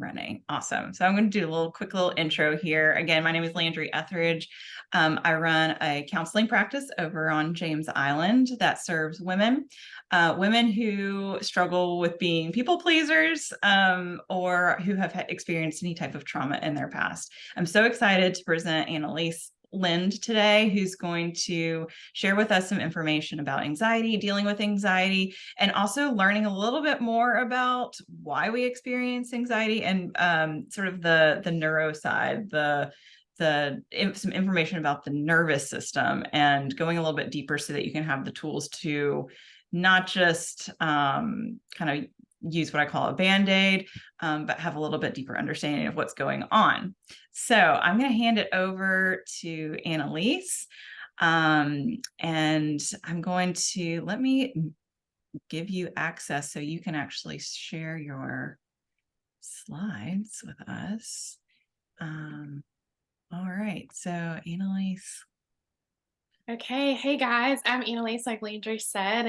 running. Awesome. So I'm going to do a quick little intro here. Again, my name is Landry Ethredge. I run a counseling practice over on James Island that serves women, women who struggle with being people pleasers, or who have experienced any type of trauma in their past. I'm so excited to present Annalise Lind today, who's going to share with us some information about anxiety, dealing with anxiety, and also learning a little bit more about why we experience anxiety and sort of the neuro side, some information about the nervous system, and going a little bit deeper so that you can have the tools to not just kind of use what I call a Band-Aid, but have a little bit deeper understanding of what's going on. So I'm going to hand it over to Annalise, and I'm going to let me give you access so you can actually share your slides with us. All right, so Annalise. Okay. Hey guys, I'm Annalise, like Landry said,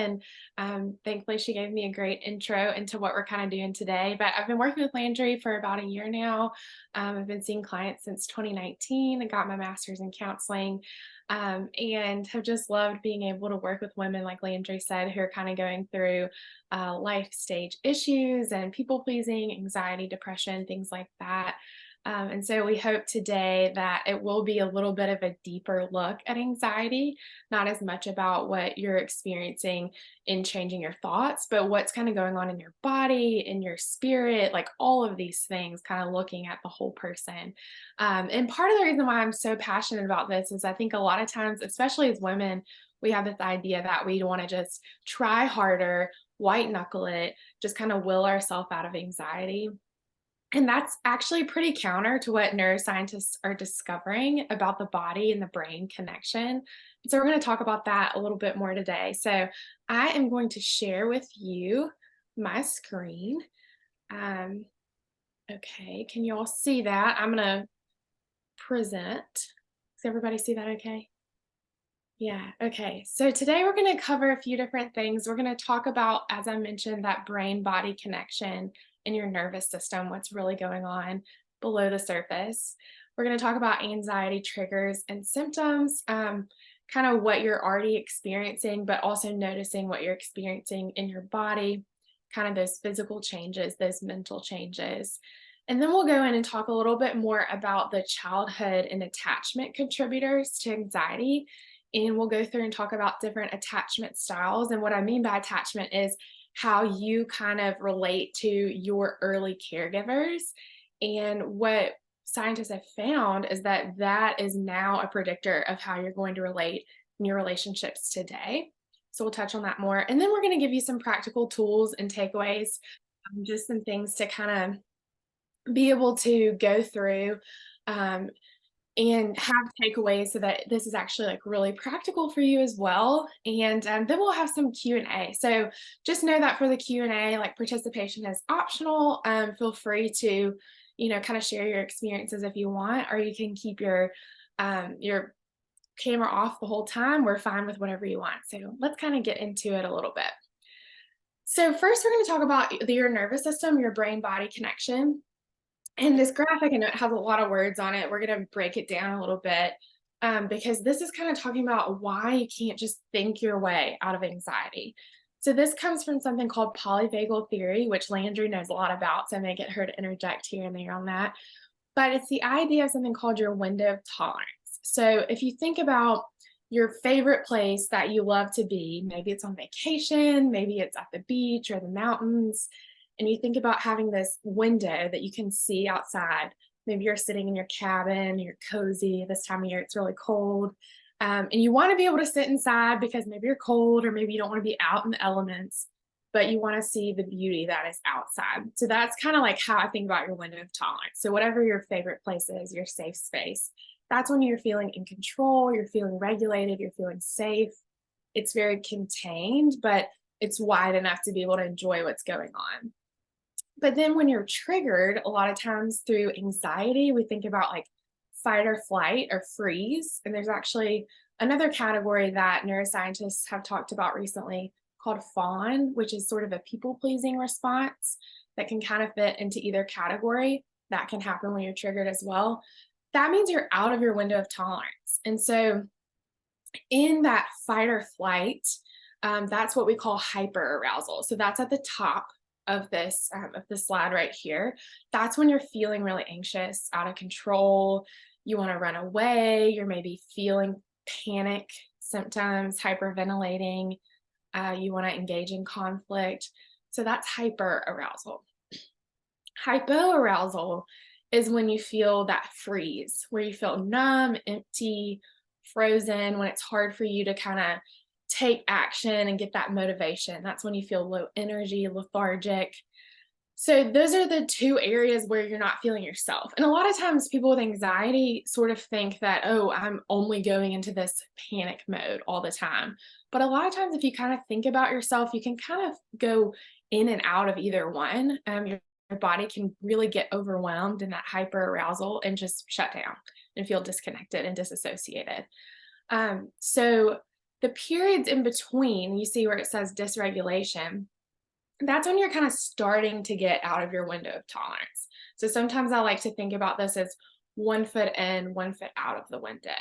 and thankfully she gave me a great intro into what we're kind of doing today. But I've been working with Landry for about a year now. I've been seeing clients since 2019 and got my master's in counseling, and have just loved being able to work with women, like Landry said, who are kind of going through life stage issues and people pleasing, anxiety, depression, things like that. And so we hope today that it will be a little bit of a deeper look at anxiety, not as much about what you're experiencing in changing your thoughts, but what's kind of going on in your body, in your spirit, like all of these things, kind of looking at the whole person. And part of the reason why I'm so passionate about this is I think a lot of times, especially as women, we have this idea that we want to just try harder, white knuckle it, just kind of will ourselves out of anxiety. And that's actually pretty counter to what neuroscientists are discovering about the body and the brain connection. So we're going to talk about that a little bit more today. So I am going to share with you my screen. Um, okay, can you all see that? I'm going to present. Does everybody see that okay? Yeah, okay. So today we're going to cover a few different things. We're going to talk about, as I mentioned, that brain-body connection in your nervous system, what's really going on below the surface. We're going to talk about anxiety triggers and symptoms, kind of what you're already experiencing, but also noticing what you're experiencing in your body, kind of those physical changes, those mental changes. And then we'll go in and talk a little bit more about the childhood and attachment contributors to anxiety. And we'll go through and talk about different attachment styles. And what I mean by attachment is how you kind of relate to your early caregivers. And what scientists have found is that that is now a predictor of how you're going to relate in your relationships today. So we'll touch on that more. And then we're going to give you some practical tools and takeaways, just some things to kind of be able to go through and have takeaways so that this is actually like really practical for you as well. And then we'll have some Q&A. So just know that for the Q&A, like participation is optional. Feel free to, kind of share your experiences if you want, or you can keep your camera off the whole time. We're fine with whatever you want. So let's kind of get into it a little bit. So first, we're going to talk about your nervous system, your brain-body connection. And this graphic, I know it has a lot of words on it. We're going to break it down a little bit, because this is kind of talking about why you can't just think your way out of anxiety. So this comes from something called polyvagal theory, which Landry knows a lot about, so I may get her to interject here and there on that. But it's the idea of something called your window of tolerance. So if you think about your favorite place that you love to be, maybe it's on vacation, maybe it's at the beach or the mountains, and you think about having this window that you can see outside. Maybe you're sitting in your cabin, you're cozy. This time of year, it's really cold. And you want to be able to sit inside because maybe you're cold or maybe you don't want to be out in the elements, but you want to see the beauty that is outside. So that's kind of like how I think about your window of tolerance. So whatever your favorite place is, your safe space, that's when you're feeling in control, you're feeling regulated, you're feeling safe. It's very contained, but it's wide enough to be able to enjoy what's going on. But then when you're triggered, a lot of times through anxiety, we think about like fight or flight or freeze. And there's actually another category that neuroscientists have talked about recently called fawn, which is sort of a people-pleasing response. that can kind of fit into either category. That can happen when you're triggered as well. That means you're out of your window of tolerance. And so in that fight or flight, that's what we call hyper arousal. So that's at the top of this slide right here. That's when you're feeling really anxious, out of control. You want to run away. You're maybe feeling panic symptoms, hyperventilating. You want to engage in conflict. So that's hyper arousal. Hypoarousal is when you feel that freeze, where you feel numb, empty, frozen, when it's hard for you to kind of take action and get that motivation. That's when you feel low energy, lethargic. So those are the two areas where you're not feeling yourself. And a lot of times people with anxiety sort of think that, oh, I'm only going into this panic mode all the time. But a lot of times if you kind of think about yourself, you can kind of go in and out of either one. Your body can really get overwhelmed in that hyper arousal and just shut down and feel disconnected and disassociated. So the periods in between, you see where it says dysregulation, that's when you're kind of starting to get out of your window of tolerance. So sometimes I like to think about this as 1 foot in, 1 foot out of the window,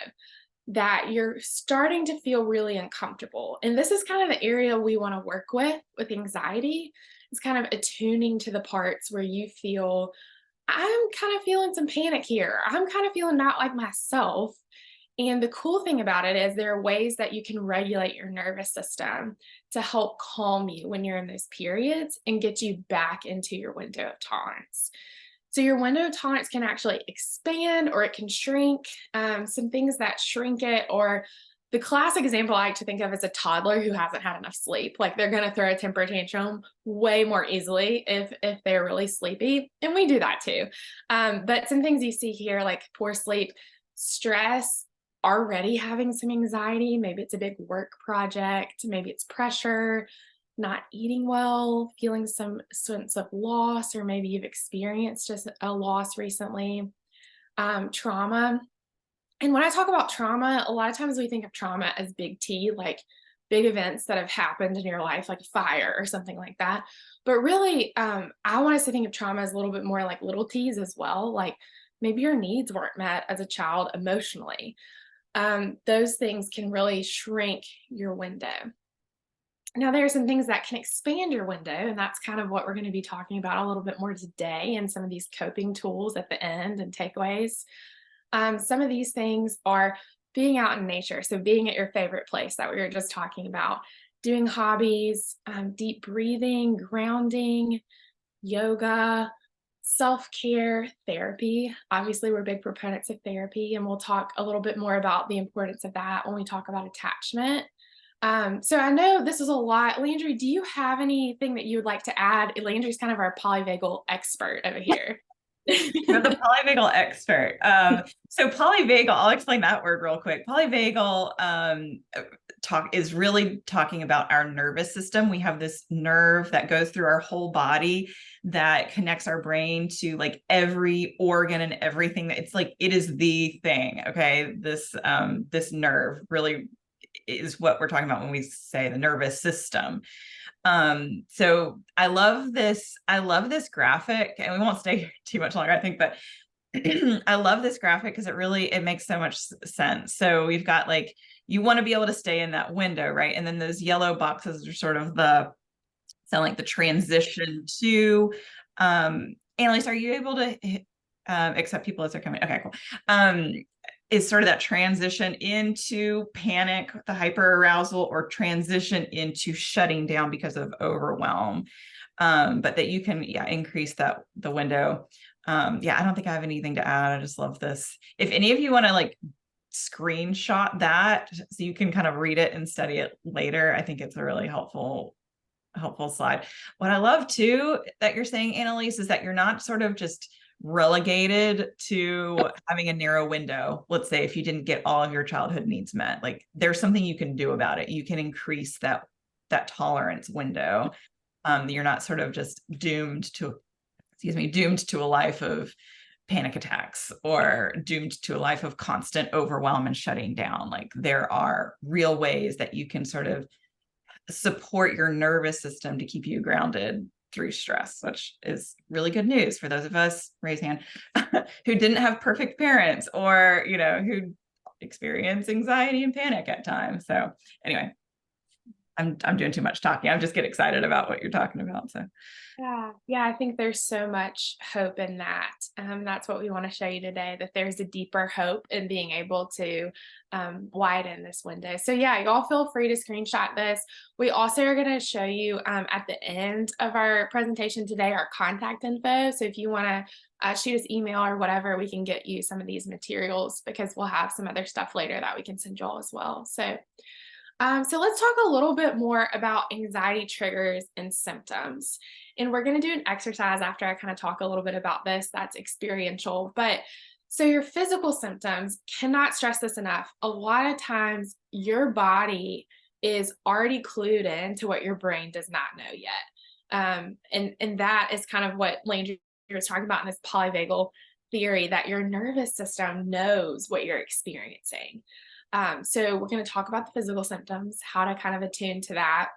that you're starting to feel really uncomfortable. And this is kind of the area we want to work with anxiety. It's kind of attuning to the parts where you feel, I'm kind of feeling some panic here. I'm kind of feeling not like myself. And the cool thing about it is there are ways that you can regulate your nervous system to help calm you when you're in those periods and get you back into your window of tolerance. So your window of tolerance can actually expand or it can shrink. Some things that shrink it, or the classic example I like to think of is a toddler who hasn't had enough sleep. Like they're going to throw a temper tantrum way more easily if they're really sleepy. And we do that too. But some things you see here, like poor sleep, stress, already having some anxiety. Maybe it's a big work project. Maybe it's pressure, not eating well, feeling some sense of loss, or maybe you've experienced just a loss recently. Trauma. And when I talk about trauma, a lot of times we think of trauma as big T, like big events that have happened in your life, like fire or something like that. But really, I want us to think of trauma as a little bit more like little T's as well. Like maybe your needs weren't met as a child emotionally. Those things can really shrink your window. Now, there are some things that can expand your window, and that's kind of what we're going to be talking about a little bit more today, and some of these coping tools at the end and takeaways. Some of these things are being out in nature, so being at your favorite place that we were just talking about, doing hobbies, deep breathing, grounding, yoga, self-care, therapy. Obviously, we're big proponents of therapy, and we'll talk a little bit more about the importance of that when we talk about attachment. So I know this is a lot. Landry, do you have anything that you would like to add? Landry's kind of our polyvagal expert over here. You're the polyvagal expert. So polyvagal, I'll explain that word real quick. Polyvagal is really talking about our nervous system. We have this nerve that goes through our whole body that connects our brain to like every organ and everything. It's like, it is the thing. Okay. This nerve really is what we're talking about when we say the nervous system. So I love this graphic, and we won't stay here too much longer, I think, but I love this graphic because it makes so much sense. So we've got like, you want to be able to stay in that window, right? And then those yellow boxes are sort of sound like the transition to, Annalise, are you able to accept people as they're coming? Okay, cool. Is sort of that transition into panic, the hyperarousal, or transition into shutting down because of overwhelm. But that you can, increase the window. I don't think I have anything to add. I just love this. If any of you want to like screenshot that so you can kind of read it and study it later, I think it's a really helpful slide. What I love too that you're saying, Annalise, is that you're not sort of just relegated to having a narrow window. Let's say if you didn't get all of your childhood needs met, like there's something you can do about it. You can increase that tolerance window. You're not sort of just doomed to a life of panic attacks or doomed to a life of constant overwhelm and shutting down. Like there are real ways that you can sort of support your nervous system to keep you grounded through stress, which is really good news for those of us, raise hand, who didn't have perfect parents or, who experience anxiety and panic at times. So anyway, I'm doing too much talking. I'm just getting excited about what you're talking about. So Yeah, I think there's so much hope in that. That's what we want to show you today, that there's a deeper hope in being able to widen this window. So yeah, y'all feel free to screenshot this. We also are going to show you at the end of our presentation today our contact info. So if you want to shoot us email or whatever, we can get you some of these materials, because we'll have some other stuff later that we can send y'all as well. So let's talk a little bit more about anxiety triggers and symptoms. And we're going to do an exercise after I kind of talk a little bit about this that's experiential. But so your physical symptoms, cannot stress this enough. A lot of times your body is already clued in to what your brain does not know yet. And that is kind of what Landry was talking about in this polyvagal theory, that your nervous system knows what you're experiencing. So we're going to talk about the physical symptoms, how to kind of attune to that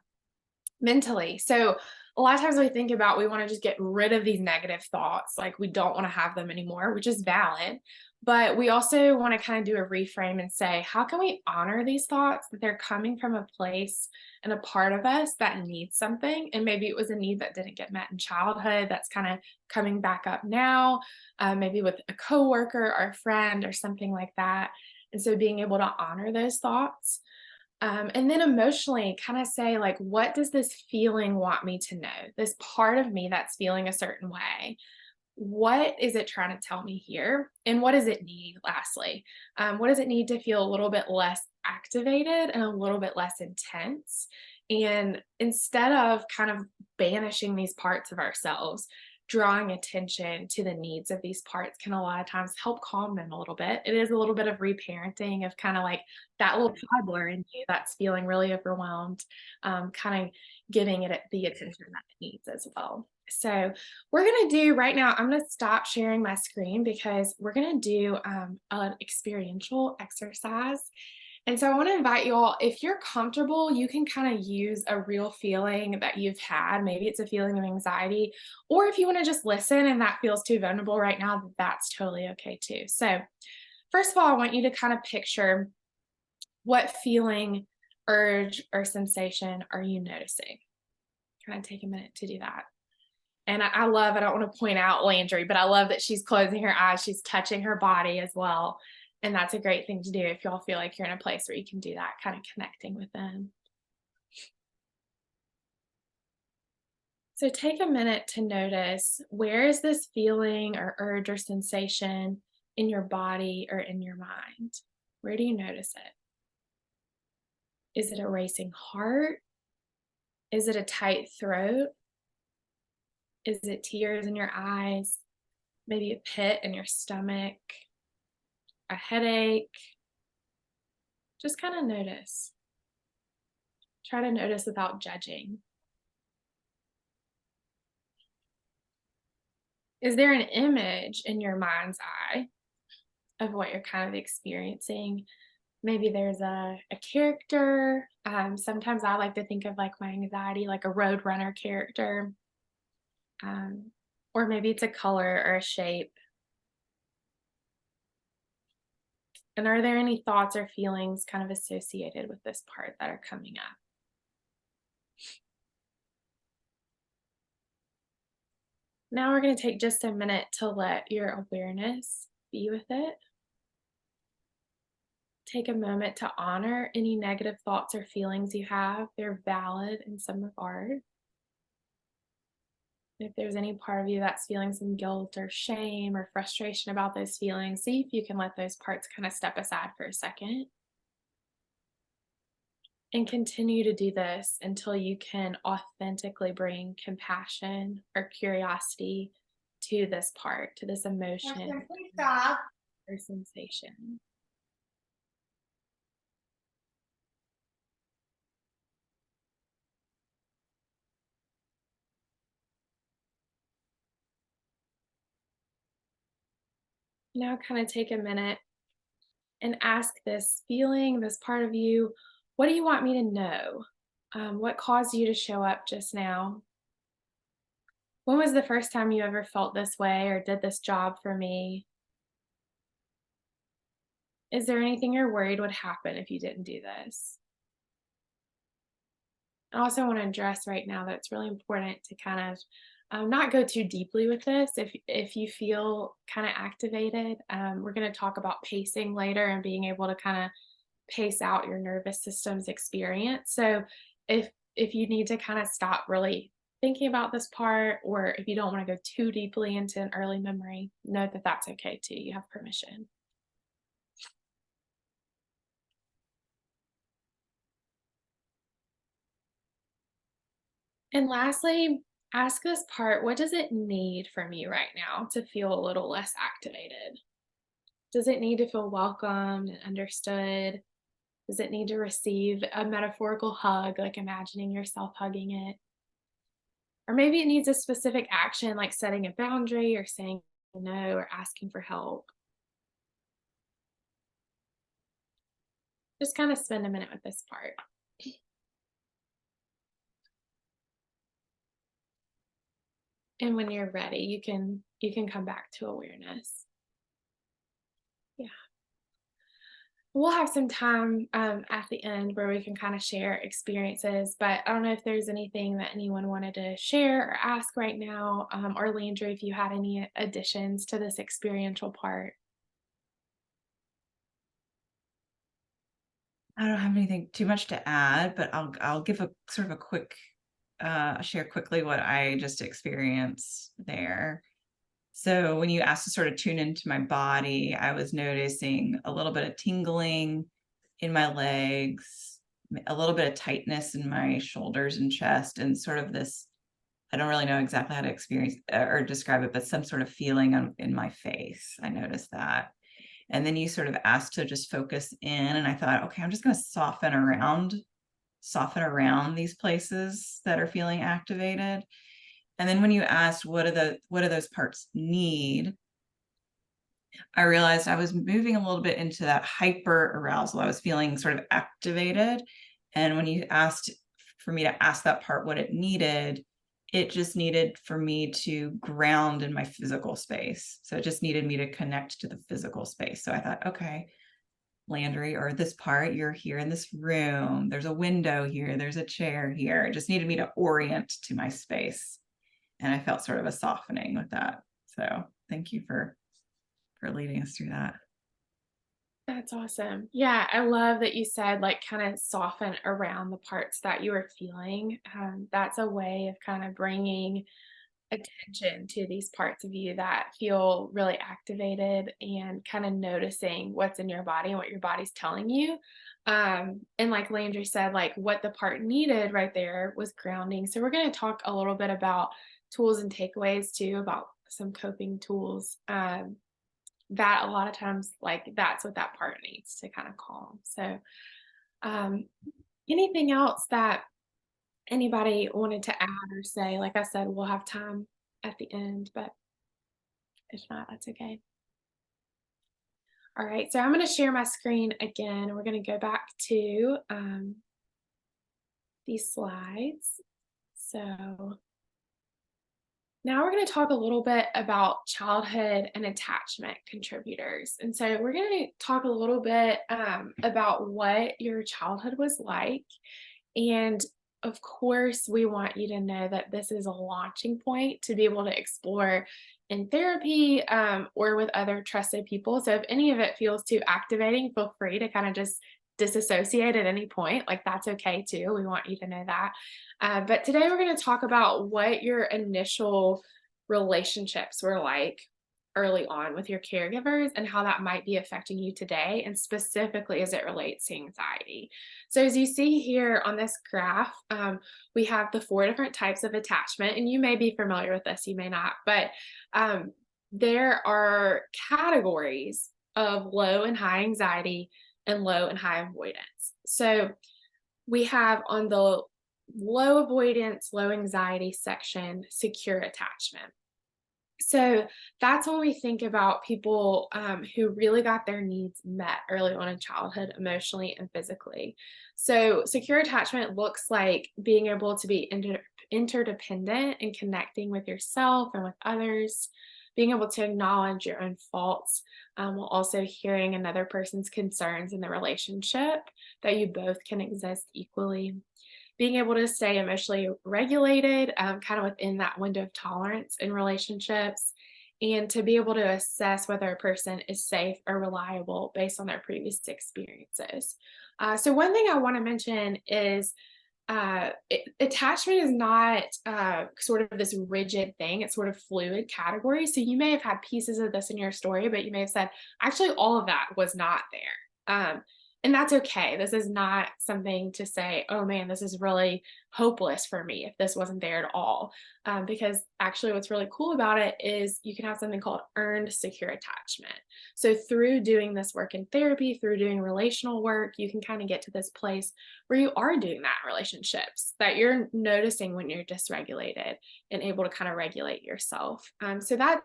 mentally. So a lot of times we think about, we want to just get rid of these negative thoughts, like we don't want to have them anymore, which is valid. But we also want to kind of do a reframe and say, how can we honor these thoughts, that they're coming from a place and a part of us that needs something? And maybe it was a need that didn't get met in childhood that's kind of coming back up now, maybe with a coworker or a friend or something like that. And so being able to honor those thoughts. And then emotionally kind of say, like, what does this feeling want me to know? This part of me that's feeling a certain way. What is it trying to tell me here? And what does it need, lastly? What does it need to feel a little bit less activated and a little bit less intense? And instead of kind of banishing these parts of ourselves, drawing attention to the needs of these parts can a lot of times help calm them a little bit. It is a little bit of reparenting, of kind of like that little toddler in you that's feeling really overwhelmed, kind of giving it the attention that it needs as well. So we're going to do right now, I'm going to stop sharing my screen because we're going to do an experiential exercise. And so I want to invite you all, if you're comfortable, you can kind of use a real feeling that you've had. Maybe it's a feeling of anxiety, or if you want to just listen and that feels too vulnerable right now, that's totally okay too. So first of all, I want you to kind of picture, what feeling, urge, or sensation are you noticing? Kind of take a minute to do that. And I love, I don't want to point out Landry, but I love that she's closing her eyes. She's touching her body as well. And that's a great thing to do if y'all feel like you're in a place where you can do that, kind of connecting with them. So take a minute to notice, where is this feeling or urge or sensation in your body or in your mind? Where do you notice it? Is it a racing heart? Is it a tight throat? Is it tears in your eyes? Maybe a pit in your stomach? A headache? Just kind of notice. Try to notice without judging. Is there an image in your mind's eye of what you're kind of experiencing? Maybe there's a character. Sometimes I like to think of like my anxiety, like a Roadrunner character. Or maybe it's a color or a shape. And are there any thoughts or feelings kind of associated with this part that are coming up? Now we're going to take just a minute to let your awareness be with it. Take a moment to honor any negative thoughts or feelings you have. They're valid and some are hard. If there's any part of you that's feeling some guilt or shame or frustration about those feelings, see if you can let those parts kind of step aside for a second. And continue to do this until you can authentically bring compassion or curiosity to this part, to this emotion or sensation. Now kind of take a minute and ask this feeling, this part of you, what do you want me to know? What caused you to show up just now? When was the first time you ever felt this way or did this job for me? Is there anything you're worried would happen if you didn't do this? I also want to address right now that it's really important to kind of not go too deeply with this. If you feel kind of activated, we're going to talk about pacing later and being able to kind of pace out your nervous system's experience. So if you need to kind of stop really thinking about this part, or if you don't want to go too deeply into an early memory, know that that's okay too. You have permission. And lastly, ask this part, what does it need from you right now to feel a little less activated? Does it need to feel welcomed and understood? Does it need to receive a metaphorical hug, like imagining yourself hugging it? Or maybe it needs a specific action, like setting a boundary or saying no or asking for help. Just kind of spend a minute with this part. And when you're ready, you can come back to awareness. Yeah. We'll have some time at the end where we can kind of share experiences, but I don't know if there's anything that anyone wanted to share or ask right now, or Landry, if you had any additions to this experiential part. I don't have anything too much to add, but I'll give a sort of a quick share quickly what I just experienced there. So when you asked to sort of tune into my body, I was noticing a little bit of tingling in my legs, a little bit of tightness in my shoulders and chest, and sort of this, I don't really know exactly how to experience or describe it, but some sort of feeling in my face. I noticed that. And then you sort of asked to just focus in, and I thought, okay, I'm just going to soften around these places that are feeling activated. And then when you asked what do those parts need, I realized I was moving a little bit into that hyper arousal. I was feeling sort of activated. And when you asked for me to ask that part what it needed, it just needed for me to ground in my physical space. So it just needed me to connect to the physical space. So I thought, okay, Landry, or this part, you're here in this room. There's a window here. There's a chair here. It just needed me to orient to my space. And I felt sort of a softening with that. So thank you for leading us through that. That's awesome. Yeah, I love that you said like kind of soften around the parts that you were feeling. That's a way of kind of bringing attention to these parts of you that feel really activated and kind of noticing what's in your body and what your body's telling you. And like Landry said, like what the part needed right there was grounding. So we're going to talk a little bit about tools and takeaways too, about some coping tools. That a lot of times, like that's what that part needs to kind of calm. So, um, anything else that anybody wanted to add or say? Like I said, we'll have time at the end, but if not, that's okay. All right, so I'm going to share my screen again. We're going to go back to these slides. So now we're going to talk a little bit about childhood and attachment contributors. And so we're going to talk a little bit about what your childhood was like. And of course, we want you to know that this is a launching point to be able to explore in therapy or with other trusted people. So if any of it feels too activating, feel free to kind of just disassociate at any point. Like that's okay too. We want you to know that. But today we're going to talk about what your initial relationships were like early on with your caregivers and how that might be affecting you today, and specifically as it relates to anxiety. So as you see here on this graph, we have the 4 different types of attachment, and you may be familiar with this, you may not, but there are categories of low and high anxiety and low and high avoidance. So we have on the low avoidance, low anxiety section, secure attachment. So that's when we think about people who really got their needs met early on in childhood, emotionally and physically. So secure attachment looks like being able to be interdependent and connecting with yourself and with others, being able to acknowledge your own faults, while also hearing another person's concerns in the relationship, that you both can exist equally, being able to stay emotionally regulated, kind of within that window of tolerance in relationships, and to be able to assess whether a person is safe or reliable based on their previous experiences. So, one thing I want to mention is attachment is not sort of this rigid thing. It's sort of fluid category. So you may have had pieces of this in your story, but you may have said, actually, all of that was not there. And that's okay. This is not something to say, oh man, this is really hopeless for me if this wasn't there at all. Because actually, what's really cool about it is you can have something called earned secure attachment. So, through doing this work in therapy, through doing relational work, you can kind of get to this place where you are doing that in relationships, that you're noticing when you're dysregulated and able to kind of regulate yourself. So, that's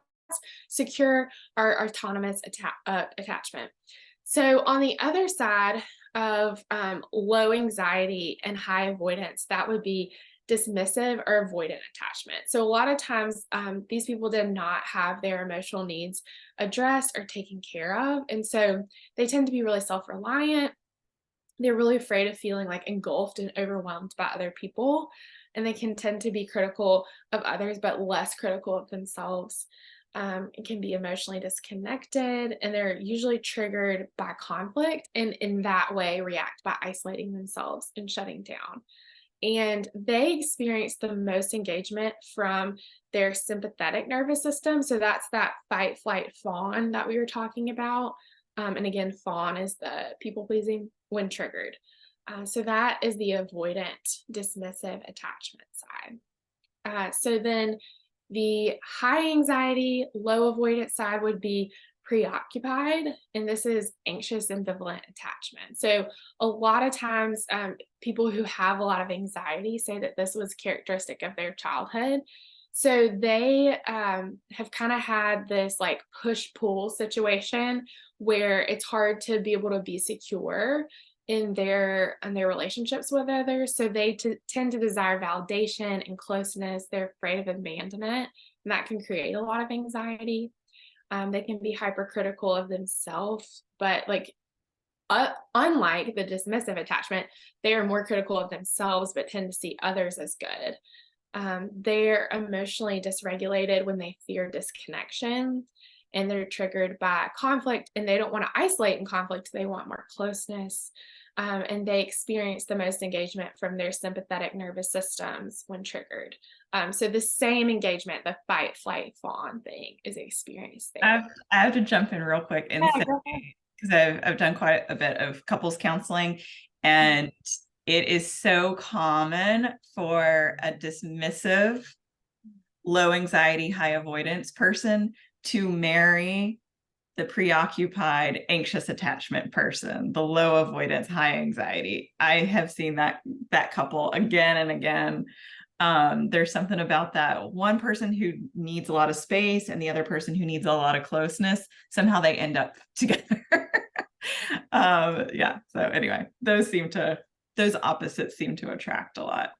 secure or autonomous attachment. So, on the other side of low anxiety and high avoidance, that would be dismissive or avoidant attachment. So, a lot of times, these people did not have their emotional needs addressed or taken care of. And so, they tend to be really self reliant. They're really afraid of feeling like engulfed and overwhelmed by other people. And they can tend to be critical of others, but less critical of themselves. It can be emotionally disconnected, and they're usually triggered by conflict, and in that way react by isolating themselves and shutting down. And they experience the most engagement from their sympathetic nervous system. So that's that fight, flight, fawn that we were talking about. And again, fawn is the people pleasing when triggered. So that is the avoidant, dismissive attachment side. So then the high anxiety, low avoidance side would be preoccupied, and this is anxious, ambivalent attachment. So a lot of times, people who have a lot of anxiety say that this was characteristic of their childhood. So they have kind of had this like push pull situation where it's hard to be able to be secure in their relationships with others. So they tend to desire validation and closeness. They're afraid of abandonment, and that can create a lot of anxiety. They can be hypercritical of themselves, but like unlike the dismissive attachment, they are more critical of themselves, but tend to see others as good. They're emotionally dysregulated when they fear disconnection, and they're triggered by conflict, and they don't want to isolate in conflict. They want more closeness. And they experience the most engagement from their sympathetic nervous systems when triggered. So the same engagement, the fight, flight, fawn thing is experienced there. I have to jump in real quick and Yeah, say, go ahead. because I've done quite a bit of couples counseling, and it is so common for a dismissive, low anxiety, high avoidance person to marry the preoccupied, anxious attachment person, the low avoidance, high anxiety. I have seen that couple again and again. There's something about that one person who needs a lot of space and the other person who needs a lot of closeness. Somehow they end up together. Yeah. So anyway, those opposites seem to attract a lot.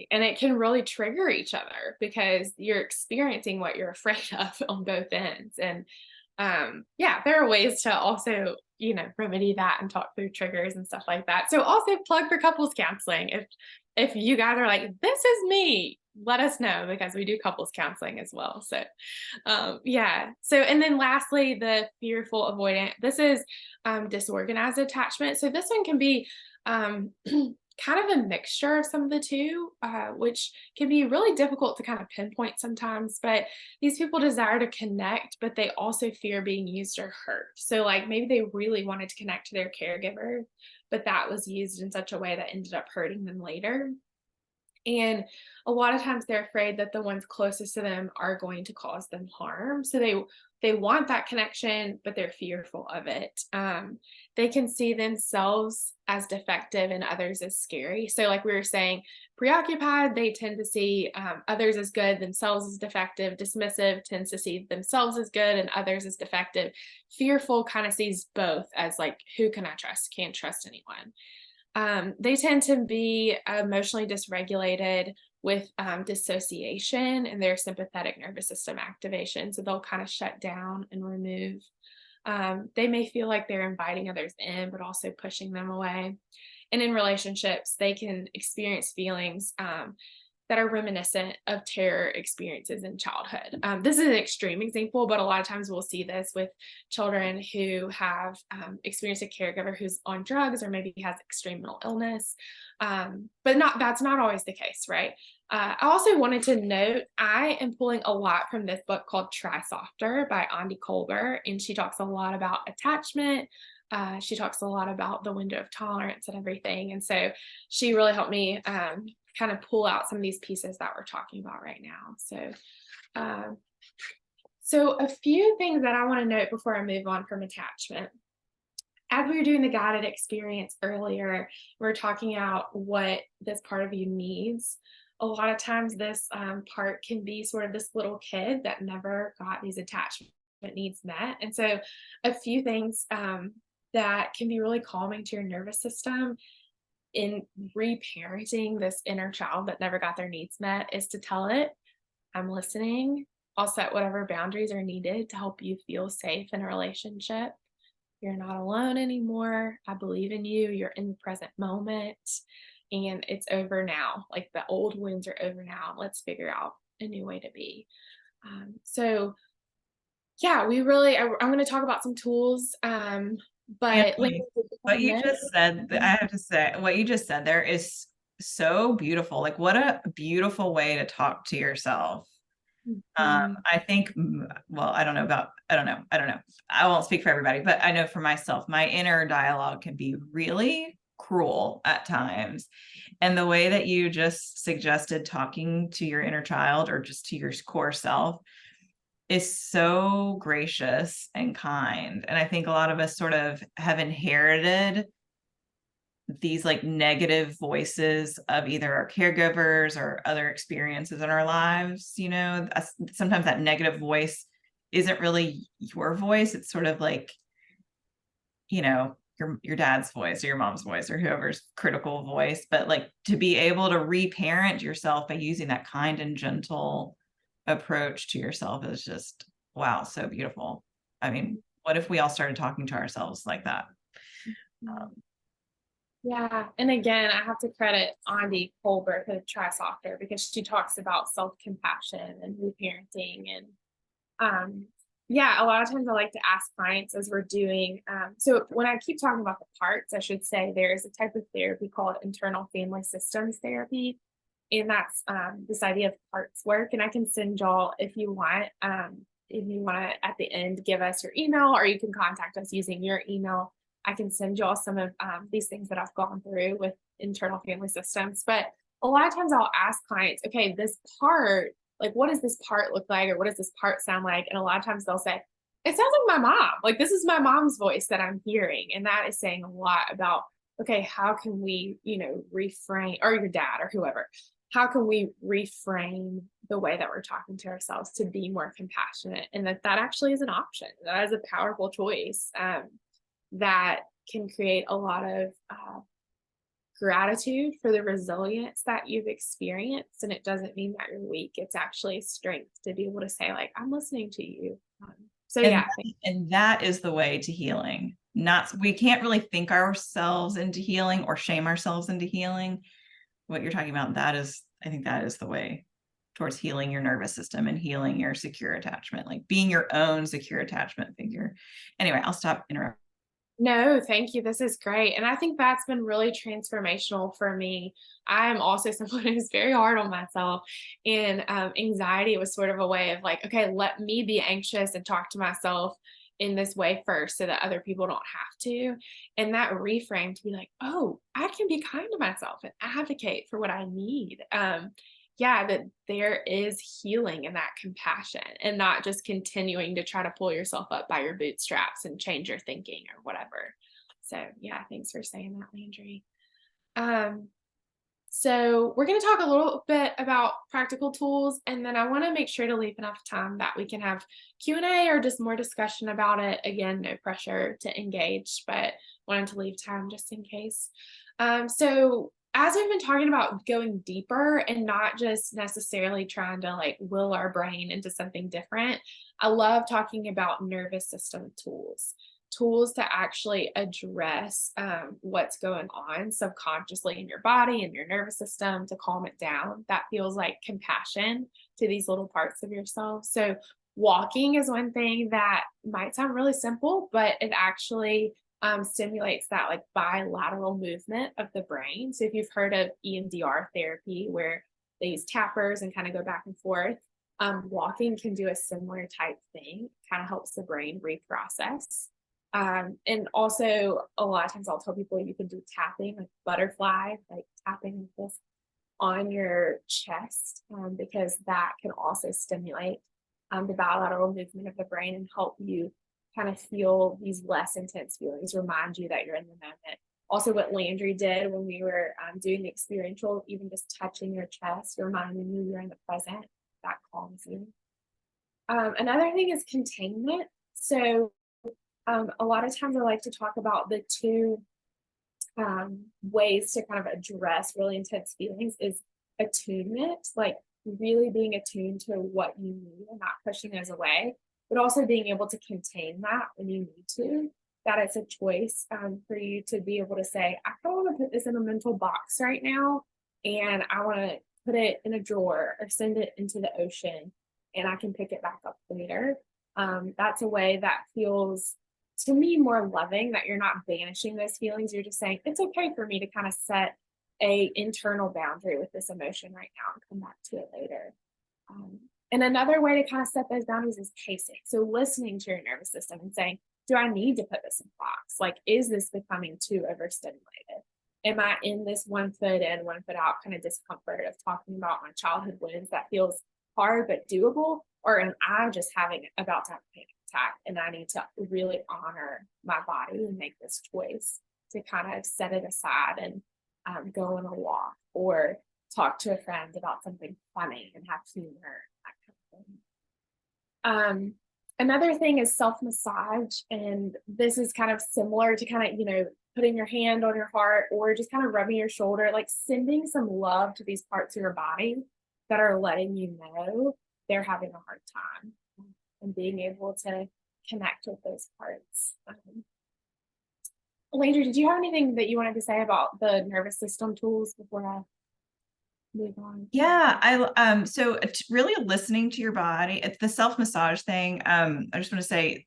And it can really trigger each other because you're experiencing what you're afraid of on both ends. And yeah, there are ways to also, remedy that and talk through triggers and stuff like that. So also plug for couples counseling. If you guys are like, this is me, let us know, because we do couples counseling as well. So yeah. So and then lastly, the fearful avoidant. This is disorganized attachment. So this one can be kind of a mixture of some of the two, which can be really difficult to kind of pinpoint sometimes. But these people desire to connect, but they also fear being used or hurt. So, like, maybe they really wanted to connect to their caregiver, but that was used in such a way that ended up hurting them later. And a lot of times they're afraid that the ones closest to them are going to cause them harm. So they want that connection, but they're fearful of it. They can see themselves as defective and others as scary. So, like we were saying, preoccupied, they tend to see others as good, themselves as defective. Dismissive tends to see themselves as good and others as defective. Fearful kind of sees both as like, who can I trust? Can't trust anyone. They tend to be emotionally dysregulated with dissociation and their sympathetic nervous system activation. So they'll kind of shut down and remove. They may feel like they're inviting others in, but also pushing them away. And in relationships, they can experience feelings that are reminiscent of terror experiences in childhood. This is an extreme example, but a lot of times we'll see this with children who have experienced a caregiver who's on drugs or maybe has extreme mental illness. But that's not always the case, right? I also wanted to note I am pulling a lot from this book called Try Softer by Andi Kolber, and she talks a lot about attachment. She talks a lot about the window of tolerance and everything. And so she really helped me kind of pull out some of these pieces that we're talking about right now. So a few things that I want to note before I move on from attachment. As we were doing the guided experience earlier, we are talking about what this part of you needs. A lot of times this part can be sort of this little kid that never got these attachment needs met. And so a few things that can be really calming to your nervous system in reparenting this inner child that never got their needs met is to tell it, I'm listening. I'll set whatever boundaries are needed to help you feel safe in a relationship. You're not alone anymore. I believe in you. You're in the present moment and it's over now. Like the old wounds are over now. Let's figure out a new way to be. So yeah, I'm going to talk about some tools. But what you just said, I have to say, what you just said there is so beautiful. Like, what a beautiful way to talk to yourself. I think, well, I don't know. I won't speak for everybody, but I know for myself, my inner dialogue can be really cruel at times. And the way that you just suggested talking to your inner child or just to your core self is so gracious and kind. And I think a lot of us sort of have inherited these like negative voices of either our caregivers or other experiences in our lives. Sometimes that negative voice isn't really your voice. It's sort of like, your dad's voice or your mom's voice or whoever's critical voice. But like to be able to reparent yourself by using that kind and gentle approach to yourself is just, wow, so beautiful. I mean, what if we all started talking to ourselves like that? Yeah. And again, I have to credit Andi Kolber for Try Softer because she talks about self-compassion and reparenting. And yeah, a lot of times I like to ask clients as we're doing. So when I keep talking about the parts, I should say there's a type of therapy called internal family systems therapy. And that's this idea of parts work. And I can send y'all if you want to at the end give us your email, or you can contact us using your email. I can send y'all some of these things that I've gone through with internal family systems. But a lot of times I'll ask clients, okay, this part, like what does this part look like, or what does this part sound like? And a lot of times they'll say, it sounds like my mom. Like this is my mom's voice that I'm hearing. And that is saying a lot about, okay, how can we, reframe, or your dad or whoever, how can we reframe the way that we're talking to ourselves to be more compassionate, and that actually is an option. That is a powerful choice that can create a lot of gratitude for the resilience that you've experienced. And it doesn't mean that you're weak. It's actually strength to be able to say, like, I'm listening to you. And that is the way to healing. We can't really think ourselves into healing or shame ourselves into healing. What you're talking about, I think that is the way towards healing your nervous system and healing your secure attachment, like being your own secure attachment figure. Anyway, I'll stop interrupting. No, thank you. This is great. And I think that's been really transformational for me. I'm also someone who's very hard on myself. And anxiety was sort of a way of like, okay, let me be anxious and talk to myself in this way first so that other people don't have to. And that reframe to be like, oh, I can be kind to myself and advocate for what I need. Yeah, that there is healing in that compassion and not just continuing to try to pull yourself up by your bootstraps and change your thinking or whatever. So yeah, thanks for saying that, Landry. So we're going to talk a little bit about practical tools, and then I want to make sure to leave enough time that we can have Q&A or just more discussion about it. Again, no pressure to engage, but wanted to leave time just in case. So as we've been talking about going deeper and not just necessarily trying to like will our brain into something different, I love talking about nervous system tools to actually address what's going on subconsciously in your body and your nervous system to calm it down. That feels like compassion to these little parts of yourself. So walking is one thing that might sound really simple, but it actually stimulates that like bilateral movement of the brain. So if you've heard of EMDR therapy, where they use tappers and kind of go back and forth, walking can do a similar type thing, kind of helps the brain reprocess. And also a lot of times I'll tell people you can do tapping, like butterfly, like tapping this on your chest, because that can also stimulate the bilateral movement of the brain and help you kind of feel these less intense feelings, remind you that you're in the moment. Also what Landry did when we were doing the experiential, even just touching your chest, reminding you you're in the present, that calms you. Another thing is containment. So a lot of times I like to talk about the two ways to kind of address really intense feelings is attunement, like really being attuned to what you need and not pushing those away, but also being able to contain that when you need to, that it's a choice for you to be able to say, I don't want to put this in a mental box right now, and I want to put it in a drawer or send it into the ocean, and I can pick it back up later. That's a way that feels to me more loving, that you're not banishing those feelings. You're just saying, it's okay for me to kind of set a internal boundary with this emotion right now and come back to it later. And another way to kind of set those boundaries is pacing. So listening to your nervous system and saying, do I need to put this in a box? Like, is this becoming too overstimulated? Am I in this 1 foot in, 1 foot out kind of discomfort of talking about my childhood wounds that feels hard but doable? Or am I just about to have a panic attack and I need to really honor my body and make this choice to kind of set it aside and go on a walk or talk to a friend about something funny and have humor, that kind of thing. Another thing is self-massage, and this is kind of similar to kind of, putting your hand on your heart or just kind of rubbing your shoulder, like sending some love to these parts of your body that are letting you know they're having a hard time, and being able to connect with those parts. Landry, did you have anything that you wanted to say about the nervous system tools before I move on? Yeah, so really listening to your body. It's the self-massage thing. I just want to say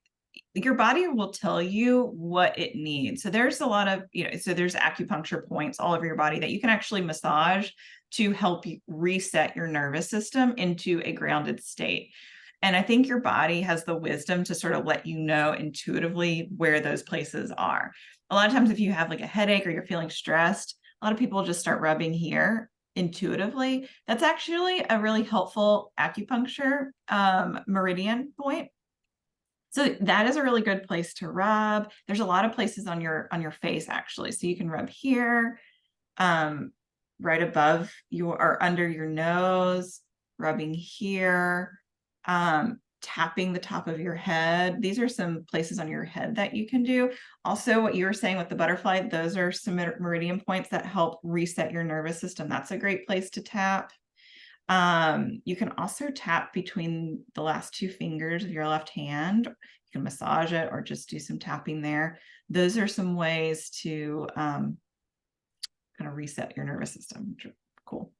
your body will tell you what it needs. So there's a lot of, so there's acupuncture points all over your body that you can actually massage to help you reset your nervous system into a grounded state. And I think your body has the wisdom to sort of let you know intuitively where those places are. A lot of times if you have like a headache or you're feeling stressed, a lot of people just start rubbing here intuitively. That's actually a really helpful acupuncture meridian point. So that is a really good place to rub. There's a lot of places on your face actually. So you can rub here, right above or under your nose, rubbing here, tapping the top of your head. These are some places on your head that you can do. Also, what you were saying with the butterfly, those are some meridian points that help reset your nervous system. That's a great place to tap. You can also tap between the last 2 fingers of your left hand. You can massage it or just do some tapping there. Those are some ways to kind of reset your nervous system. Cool.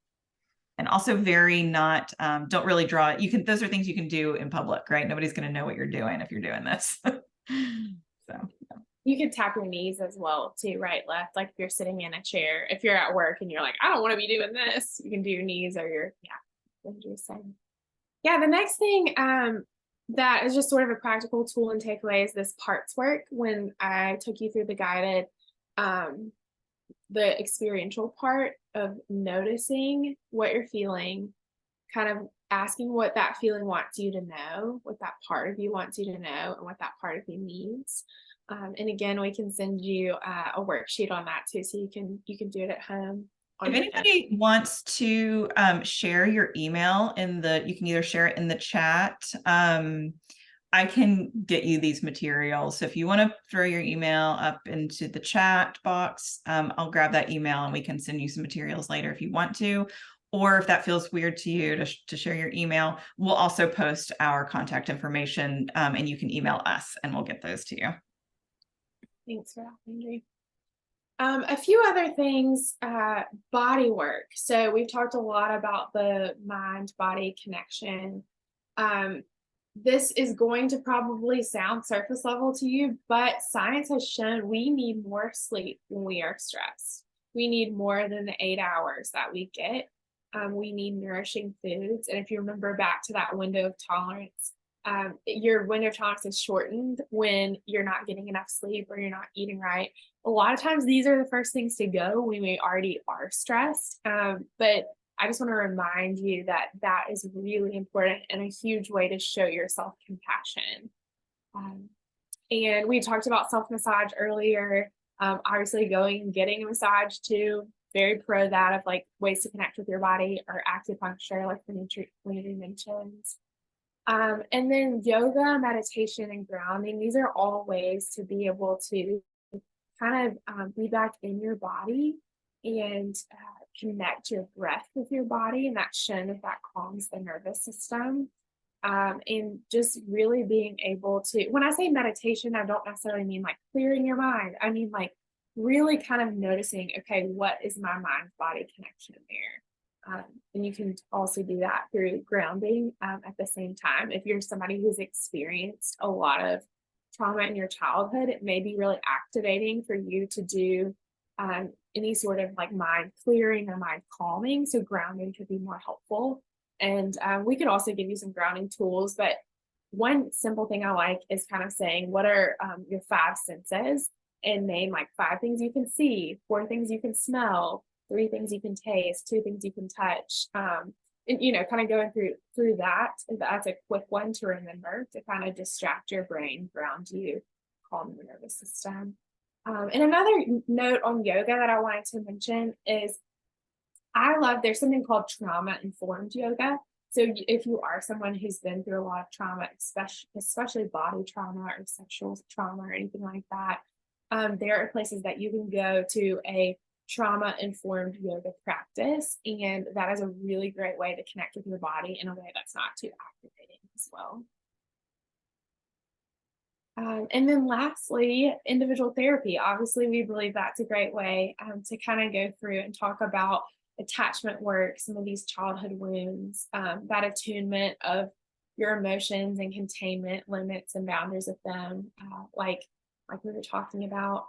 And also don't really draw it. Those are things you can do in public, right? Nobody's going to know what you're doing if you're doing this. So yeah. You can tap your knees as well too, right, left. Like if you're sitting in a chair, if you're at work and you're like, I don't want to be doing this, you can do your knees or the next thing that is just sort of a practical tool and takeaways. This parts work, when I took you through the guided, the experiential part of noticing what you're feeling, kind of asking what that feeling wants you to know, what that part of you wants you to know, and what that part of you needs. And again, we can send you a worksheet on that too, so you can do it at home. If anybody wants to share your email you can either share it in the chat. I can get you these materials. So if you want to throw your email up into the chat box, I'll grab that email and we can send you some materials later if you want to. Or if that feels weird to you to share your email, we'll also post our contact information and you can email us and we'll get those to you. Thanks for that, Landry. A few other things, body work. So we've talked a lot about the mind-body connection. This is going to probably sound surface level to you, but science has shown we need more sleep when we are stressed. We need more than the 8 hours that we get. We need nourishing foods. And if you remember back to that window of tolerance, your window of tolerance is shortened when you're not getting enough sleep or you're not eating right. A lot of times these are the first things to go when we already are stressed. But I just want to remind you that that is really important and a huge way to show yourself compassion. And we talked about self-massage earlier. Obviously going and getting a massage too, very pro that, of like ways to connect with your body, or acupuncture, like Landry mentioned. And then yoga, meditation, and grounding. These are all ways to be able to kind of be back in your body and connect your breath with your body. And that's shown that calms the nervous system. And just really being able to, when I say meditation, I don't necessarily mean like clearing your mind. I mean like really kind of noticing, okay, what is my mind-body connection there? And you can also do that through grounding at the same time. If you're somebody who's experienced a lot of trauma in your childhood, it may be really activating for you to do any sort of like mind clearing or mind calming. So grounding could be more helpful. And we could also give you some grounding tools. But one simple thing I like is kind of saying, what are your 5 senses? And name like 5 things you can see, 4 things you can smell, 3 things you can taste, 2 things you can touch. And kind of going through that. That's a quick one to remember, to kind of distract your brain, ground you, calm the nervous system. And another note on yoga that I wanted to mention is there's something called trauma-informed yoga. So if you are someone who's been through a lot of trauma, especially body trauma or sexual trauma or anything like that, there are places that you can go to a trauma-informed yoga practice, and that is a really great way to connect with your body in a way that's not too activating as well. And then lastly, individual therapy. Obviously, we believe that's a great way to kind of go through and talk about attachment work, some of these childhood wounds, that attunement of your emotions and containment, limits and boundaries of them, like we were talking about.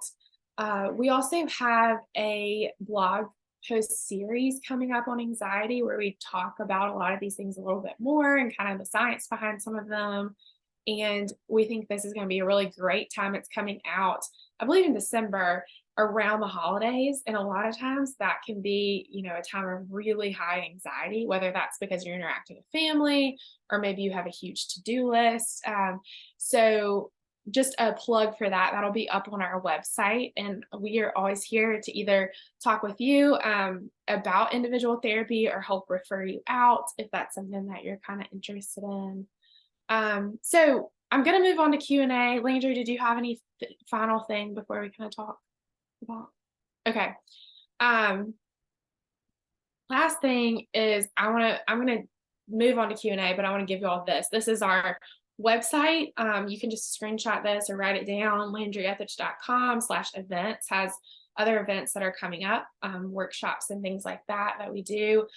We also have a blog post series coming up on anxiety, where we talk about a lot of these things a little bit more and kind of the science behind some of them. And we think this is going to be a really great time. It's coming out, I believe, in December, around the holidays. And a lot of times that can be, a time of really high anxiety, whether that's because you're interacting with family or maybe you have a huge to-do list. So just a plug for that. That'll be up on our website. And we are always here to either talk with you about individual therapy or help refer you out if that's something that you're kind of interested in. So I'm going to move on to Q&A. Landry, did you have any final thing before we kind of talk about? Okay. Last thing is I'm going to move on to Q&A, but I want to give you all this. This is our website. You can just screenshot this or write it down. LandryEthridge.com/events has other events that are coming up, workshops and things like that we do.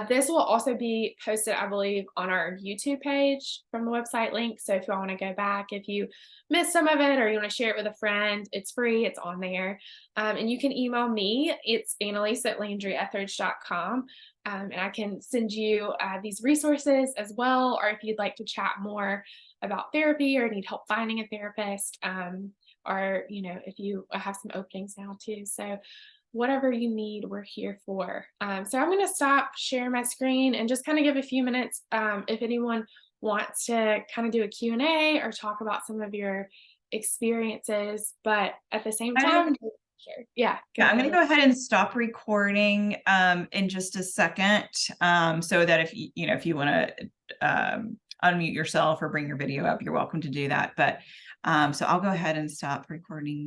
This will also be posted, I believe, on our YouTube page from the website link. So if you want to go back, if you missed some of it or you want to share it with a friend, it's free, it's on there. And you can email me. It's Annalise@LandryEthridge.com. And I can send you these resources as well, or if you'd like to chat more about therapy or need help finding a therapist, or, if you have some openings now too. So whatever you need, we're here for. So I'm going to stop sharing my screen and just kind of give a few minutes if anyone wants to kind of do a Q&A or talk about some of your experiences, but at the same time, sure. Yeah. I'm going to go ahead and stop recording in just a second, so that if you want to unmute yourself or bring your video up, you're welcome to do that. But so I'll go ahead and stop recording.